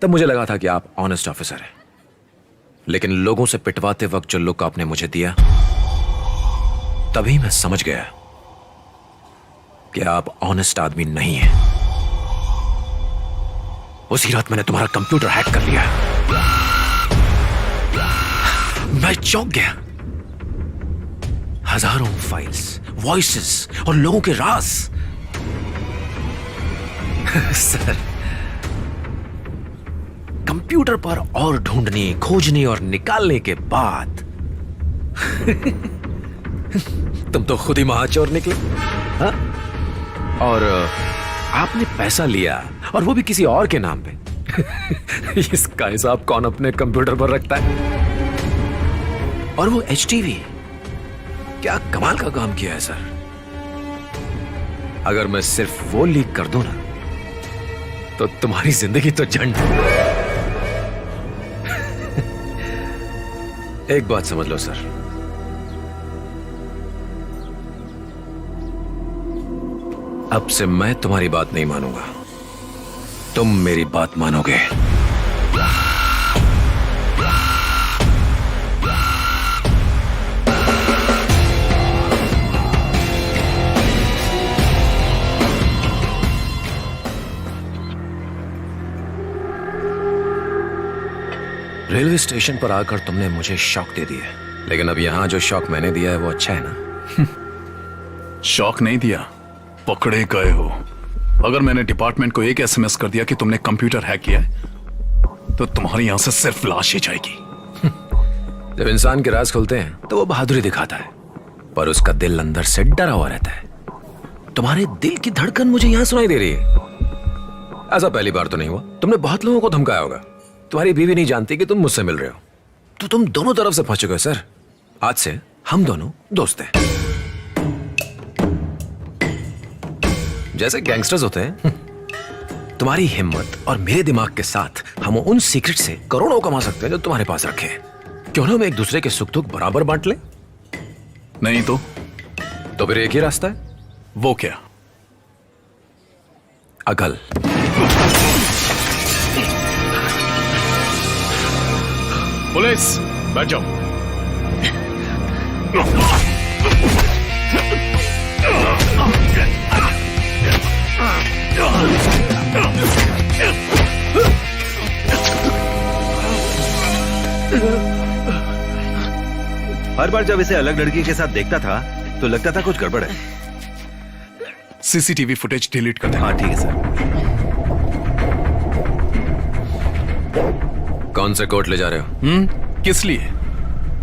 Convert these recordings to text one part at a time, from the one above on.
तब मुझे लगा था कि आप ऑनेस्ट ऑफिसर हैं, लेकिन लोगों से पिटवाते वक्त जो लुक आपने मुझे दिया, तभी मैं समझ गया कि आप ऑनेस्ट आदमी नहीं हैं। उसी रात मैंने तुम्हारा कंप्यूटर हैक कर लिया। मैं चौंक गया। हजारों फाइल्स, वॉइसेस और लोगों के राज। सर, कंप्यूटर पर और ढूंढने, खोजने और निकालने के बाद तुम तो खुद ही महाचोर निकले। हा? और आपने पैसा लिया, और वो भी किसी और के नाम पे। इसका हिसाब कौन अपने कंप्यूटर पर रखता है? और वो HTV, क्या कमाल का काम किया है सर। अगर मैं सिर्फ वो लीक कर दूं ना, तो तुम्हारी जिंदगी तो झंड। एक बात समझ लो सर, अब से मैं तुम्हारी बात नहीं मानूंगा, तुम मेरी बात मानोगे। रेलवे स्टेशन पर आकर तुमने मुझे शॉक दे दिया, लेकिन अब यहां जो शॉक मैंने दिया है वो अच्छा है ना? शॉक नहीं दिया, पकड़े गए हो। अगर मैंने डिपार्टमेंट को एक SMS कर दिया कि तुमने कंप्यूटर हैक किया है, तो तुम्हारी यहां से सिर्फ लाश ही जाएगी। जब इंसान के राज खुलते हैं तो वो बहादुरी दिखाता है, पर उसका दिल अंदर से डरा हुआ रहता है। तुम्हारे दिल की धड़कन मुझे यहां सुनाई दे रही है। ऐसा पहली बार तो नहीं हुआ, तुमने बहुत लोगों को धमकाया होगा। तुम्हारी बीवी नहीं जानती कि तुम मुझसे मिल रहे हो, तो तुम दोनों तरफ से फंस चुके हो सर। आज से हम दोनों दोस्त हैं, जैसे गैंगस्टर्स होते हैं। तुम्हारी हिम्मत और मेरे दिमाग के साथ हम उन सीक्रेट से करोड़ों कमा सकते हैं जो तुम्हारे पास रखे हैं। क्यों ना हम एक दूसरे के सुख दुख बराबर बांट ले? नहीं तो फिर एक ही रास्ता है। वो क्या? अकल। पुलिस, बैठ जाओ। हर बार जब इसे अलग लड़की के साथ देखता था तो लगता था कुछ गड़बड़ है। CCTV फुटेज डिलीट कर दे। हाँ ठीक है सर। कौन से कोर्ट ले जा रहे हो? किस लिए?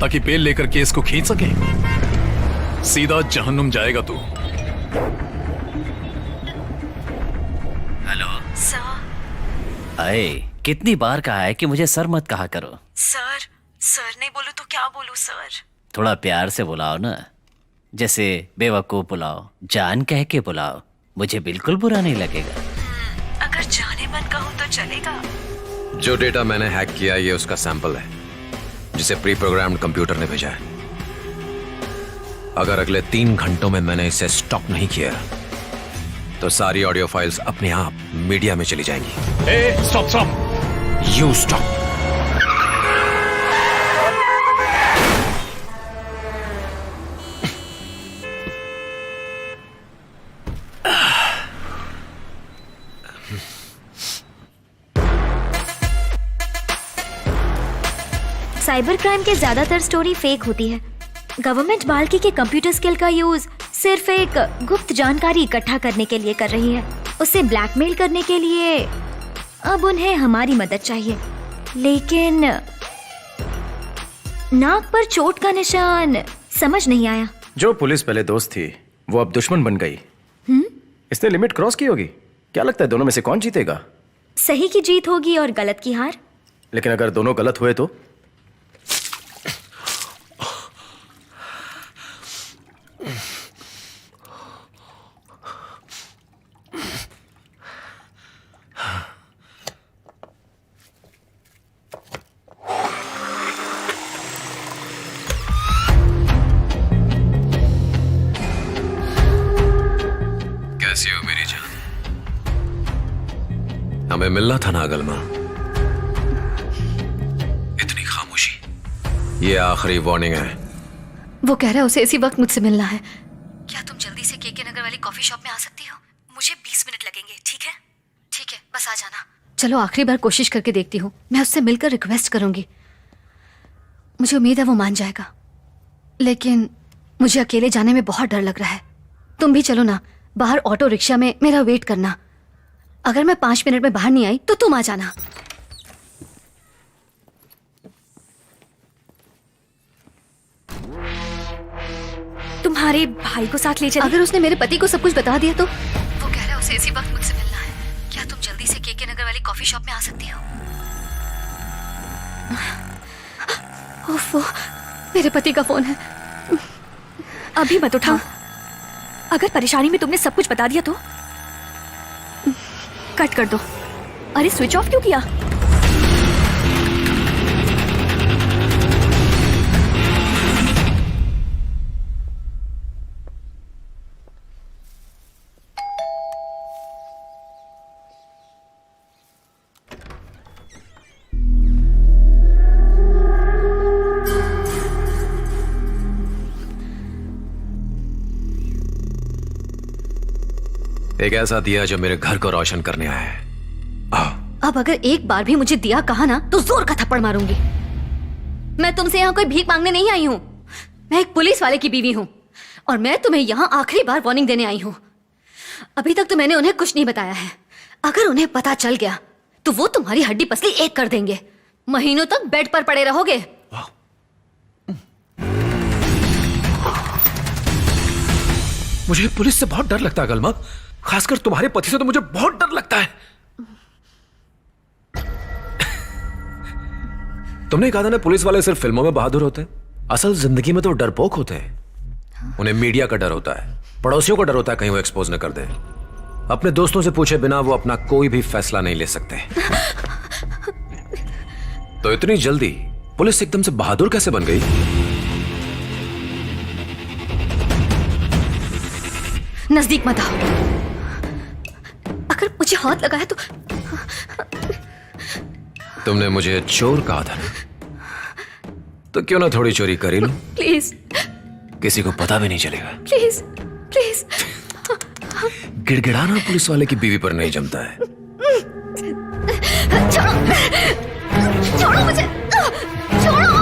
ताकि बेल लेकर केस को खींच सके। सीधा जहन्नुम जाएगा तू। Hello sir. अरे, कितनी बार कहा है कि मुझे सर मत कहा करो। सर नहीं बोलूं तो क्या बोलूं सर? थोड़ा प्यार से बुलाओ ना, जैसे बेवकूफ बुलाओ, जान कह के बुलाओ, मुझे बिल्कुल बुरा नहीं लगेगा। अगर जाने मन कहूं तो चलेगा? जो डेटा मैंने हैक किया ये उसका सैंपल है, जिसे प्री प्रोग्राम्ड कंप्यूटर ने भेजा है। अगर अगले 3 घंटों में मैंने इसे स्टॉप नहीं किया तो सारी ऑडियो फाइल्स अपने आप मीडिया में चली जाएंगी। Stop. You stop. Cyber crime के ज्यादातर स्टोरी फेक होती है। गवर्नमेंट बाल्की के कंप्यूटर स्किल का यूज सिर्फ एक गुप्त जानकारी इकट्ठा करने के लिए कर रही है, उसे ब्लैकमेल करने के लिए। अब उन्हें हमारी मदद चाहिए, लेकिन नाक पर चोट का निशान समझ नहीं आया। जो पुलिस पहले दोस्त थी वो अब दुश्मन बन गई। इसने लिमिट क्रॉस की होगी। क्या लगता है दोनों में से कौन जीतेगा? सही की जीत होगी और गलत की हार। लेकिन अगर दोनों गलत हुए तो? कैसी हो मेरी जान? हमें मिलना था ना अगलमा। ये आखिरी वार्निंग है। वो कह रहा है उसे इसी वक्त मुझसे मिलना है। क्या तुम जल्दी से केके नगर वाली कॉफी शॉप में आ सकती हो? मुझे 20 मिनट लगेंगे, ठीक है? ठीक है, बस आ जाना। चलो आखिरी बार कोशिश करके देखती हूँ। मैं उससे मिलकर रिक्वेस्ट करूंगी। मुझे उम्मीद है वो मान जाएगा, लेकिन मुझे अकेले जाने में बहुत डर लग रहा है। तुम भी चलो ना, बाहर ऑटो रिक्शा में मेरा वेट करना। अगर मैं 5 मिनट में बाहर नहीं आई तो तुम आ जाना। तुम्हारे भाई को साथ ले चले। अगर उसने मेरे पति को सब कुछ बता दिया तो? वो कह रहा है उसे इसी वक्त मुझसे मिलना है। क्या तुम जल्दी से केके नगर वाली कॉफी शॉप में आ सकती हो? ओफो, मेरे पति का फोन है। अभी मत उठाओ। अगर परेशानी में तुमने सब कुछ बता दिया तो कट कर दो। अरे स्विच ऑफ क्यों किया? एक ऐसा दिया जो मेरे घर को रोशन करने आया है। अब अगर एक बार भी मुझे दिया कहा ना तो जोर का थप्पड़ मारूंगी। मैं तुमसे यहाँ कोई भीख मांगने नहीं आई हूँ। मैं एक पुलिस वाले की बीवी हूँ और मैं तुम्हें यहाँ आखिरी बार वार्निंग देने आई हूँ। अभी तक तो मैंने उन्हें कुछ नहीं बताया है। अगर उन्हें पता चल गया तो वो तुम्हारी हड्डी पसली एक कर देंगे। महीनों तक बेड पर पड़े रहोगे। मुझे पुलिस से बहुत डर लगता है गलमा, खासकर तुम्हारे पति से तो मुझे बहुत डर लगता है। तुमने कहा था ना पुलिस वाले सिर्फ फिल्मों में बहादुर होते हैं, असल जिंदगी में तो डरपोक होते हैं। उन्हें मीडिया का डर होता है, पड़ोसियों को डर होता है कहीं वो एक्सपोज न कर दे। अपने दोस्तों से पूछे बिना वो अपना कोई भी फैसला नहीं ले सकते। तो इतनी जल्दी पुलिस एकदम से बहादुर कैसे बन गई? नजदीक मत आओ। अगर मुझे हाथ लगाया तो? तुमने मुझे चोर कहा था ना, तो क्यों ना थोड़ी चोरी कर ही लो। प्लीज किसी को पता भी नहीं चलेगा। Please please. गिड़गिड़ाना पुलिस वाले की बीवी पर नहीं जमता है। छोड़ो, छोड़ो मुझे, छोड़ो।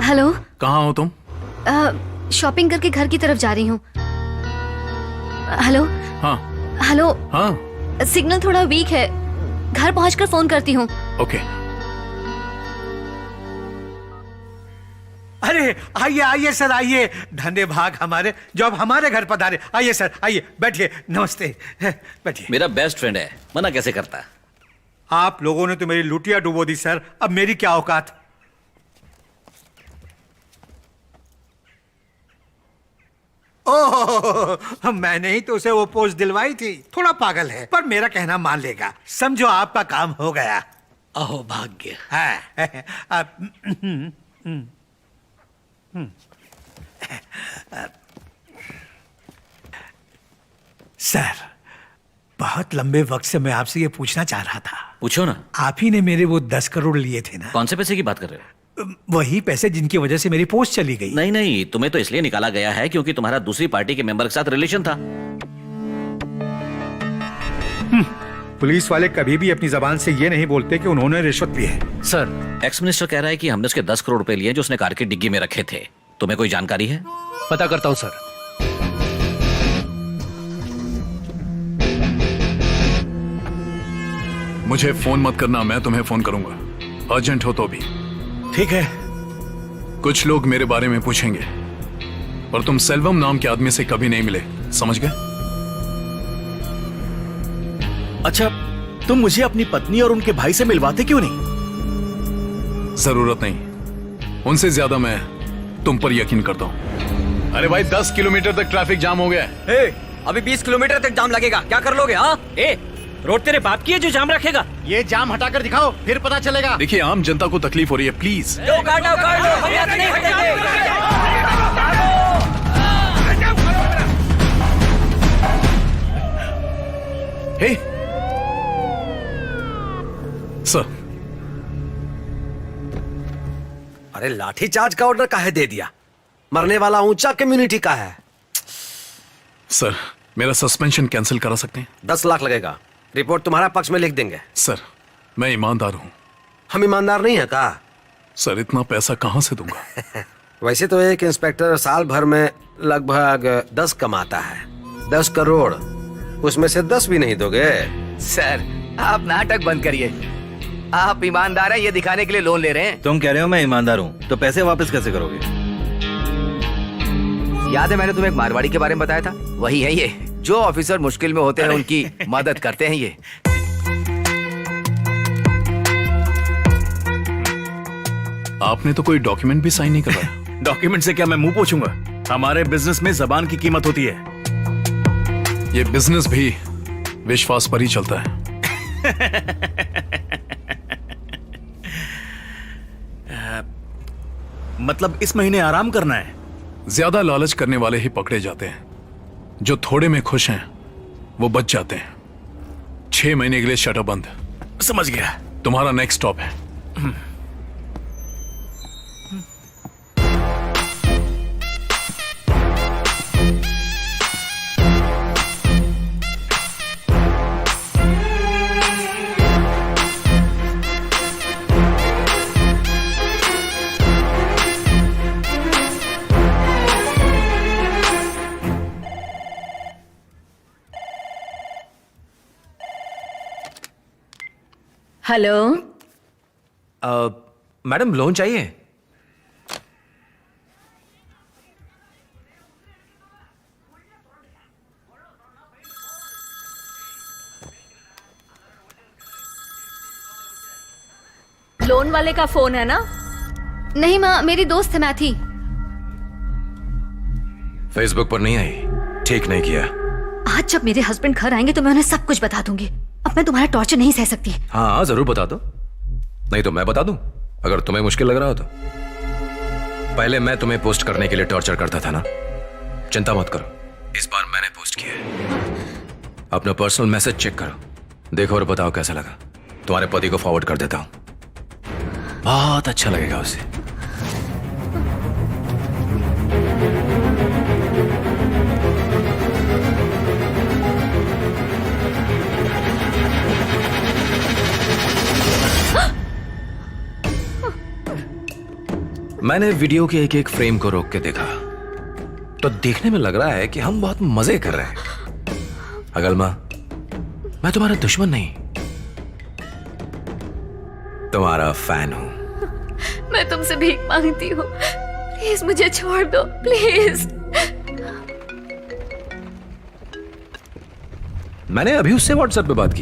हेलो, कहाँ हो तुम? शॉपिंग करके घर की तरफ जा रही हूँ। हेलो हाँ हेलो, हाँ सिग्नल थोड़ा वीक है, घर पहुंचकर फोन करती हूँ। ओके। अरे आइए आइए सर, आइए। धन्य भाग हमारे जो अब हमारे घर पधारे। आइए सर, आइए, बैठिए। नमस्ते, बैठिए। मेरा बेस्ट फ्रेंड है, मना कैसे करता? आप लोगों ने तो मेरी लुटिया डुबो दी सर, अब मेरी क्या औकात। ओह, मैंने ही तो उसे वो पोस्ट दिलवाई थी। थोड़ा पागल है पर मेरा कहना मान लेगा। समझो आपका काम हो गया। अहो भाग्य। सर, बहुत लंबे वक्त से मैं आपसे ये पूछना चाह रहा था। पूछो ना। आप ही ने मेरे वो 10 करोड़ लिए थे ना? कौन से पैसे की बात कर रहे हो? वही पैसे जिनकी वजह से मेरी पोस्ट चली गई। नहीं नहीं, तुम्हें तो इसलिए निकाला गया है क्योंकि तुम्हारा दूसरी पार्टी के मेंबर के साथ रिलेशन था। पुलिस वाले कभी भी अपनी जबान से ये नहीं बोलते कि उन्होंने रिश्वत ली है। सर, एक्स मिनिस्टर कह रहा है कि हमने उसके 10 करोड़ रुपए लिए जो उसने कार की डिग्गी में रखे थे। तुम्हें कोई जानकारी है? पता करता हूं सर। मुझे फोन मत करना, मैं तुम्हें फोन करूंगा, अर्जेंट हो तो भी। ठीक है। कुछ लोग मेरे बारे में पूछेंगे और तुम सेल्वम नाम के आदमी से कभी नहीं मिले, समझ गए? अच्छा, तुम मुझे अपनी पत्नी और उनके भाई से मिलवाते क्यों नहीं? जरूरत नहीं, उनसे ज्यादा मैं तुम पर यकीन करता हूं। अरे भाई, 10 किलोमीटर तक ट्रैफिक जाम हो गया है। अभी 20 किलोमीटर तक जाम लगेगा, क्या कर लोगे? हाँ, रोड तेरे बाप की है जो जाम रखेगा? ये जाम हटाकर दिखाओ, फिर पता चलेगा। देखिए आम जनता को तकलीफ हो रही है, प्लीज। हे सर, अरे लाठीचार्ज का ऑर्डर काहे दे दिया? मरने वाला ऊंचा कम्युनिटी का है। सर मेरा सस्पेंशन कैंसिल करा सकते हैं? 10 लाख लगेगा। रिपोर्ट तुम्हारा पक्ष में लिख देंगे। सर मैं ईमानदार हूं। हम ईमानदार नहीं है का? सर इतना पैसा कहां से दूंगा? वैसे तो एक इंस्पेक्टर साल भर में लगभग 10 कमाता है। 10 करोड़, उसमें से 10 भी नहीं दोगे? सर आप नाटक बंद करिए। आप ईमानदार हैं ये दिखाने के लिए लोन ले रहे हैं। तुम कह रहे हो मैं ईमानदार हूँ, तो पैसे वापस कैसे करोगे? याद है मैंने तुम्हें एक मारवाड़ी के बारे में बताया था? वही है ये, जो ऑफिसर मुश्किल में होते हैं उनकी मदद करते हैं ये। आपने तो कोई डॉक्यूमेंट भी साइन नहीं करवाया। डॉक्यूमेंट से क्या मैं मुंह पोछूंगा? हमारे बिजनेस में जबान की कीमत होती है। ये बिजनेस भी विश्वास पर ही चलता है। मतलब इस महीने आराम करना है? ज्यादा लालच करने वाले ही पकड़े जाते हैं, जो थोड़े में खुश हैं वो बच जाते हैं। 6 महीने के लिए शटर बंद। समझ गया। तुम्हारा नेक्स्ट स्टॉप है। हेलो। मैडम लोन चाहिए? लोन वाले का फोन है ना? नहीं माँ, मेरी दोस्त है मैथी। फेसबुक पर नहीं आई, ठीक नहीं किया। आज जब मेरे हस्बैंड घर आएंगे तो मैं उन्हें सब कुछ बता दूंगी। अब मैं तुम्हारा टॉर्चर नहीं सह सकती। हाँ जरूर बता दो, नहीं तो मैं बता दूं अगर तुम्हें मुश्किल लग रहा हो तो। पहले मैं तुम्हें पोस्ट करने के लिए टॉर्चर करता था ना, चिंता मत करो, इस बार मैंने पोस्ट किया है। अपना पर्सनल मैसेज चेक करो, देखो और बताओ कैसा लगा। तुम्हारे पति को फॉरवर्ड कर देता हूं, बहुत अच्छा लगेगा उसे। मैंने वीडियो के एक एक फ्रेम को रोक के देखा तो देखने में लग रहा है कि हम बहुत मजे कर रहे हैं। अगलमा, मैं तुम्हारा दुश्मन नहीं, तुम्हारा फैन हूं। मैं तुमसे भीख मांगती हूँ, प्लीज मुझे छोड़ दो, प्लीज। मैंने अभी उससे व्हाट्सएप पे बात की।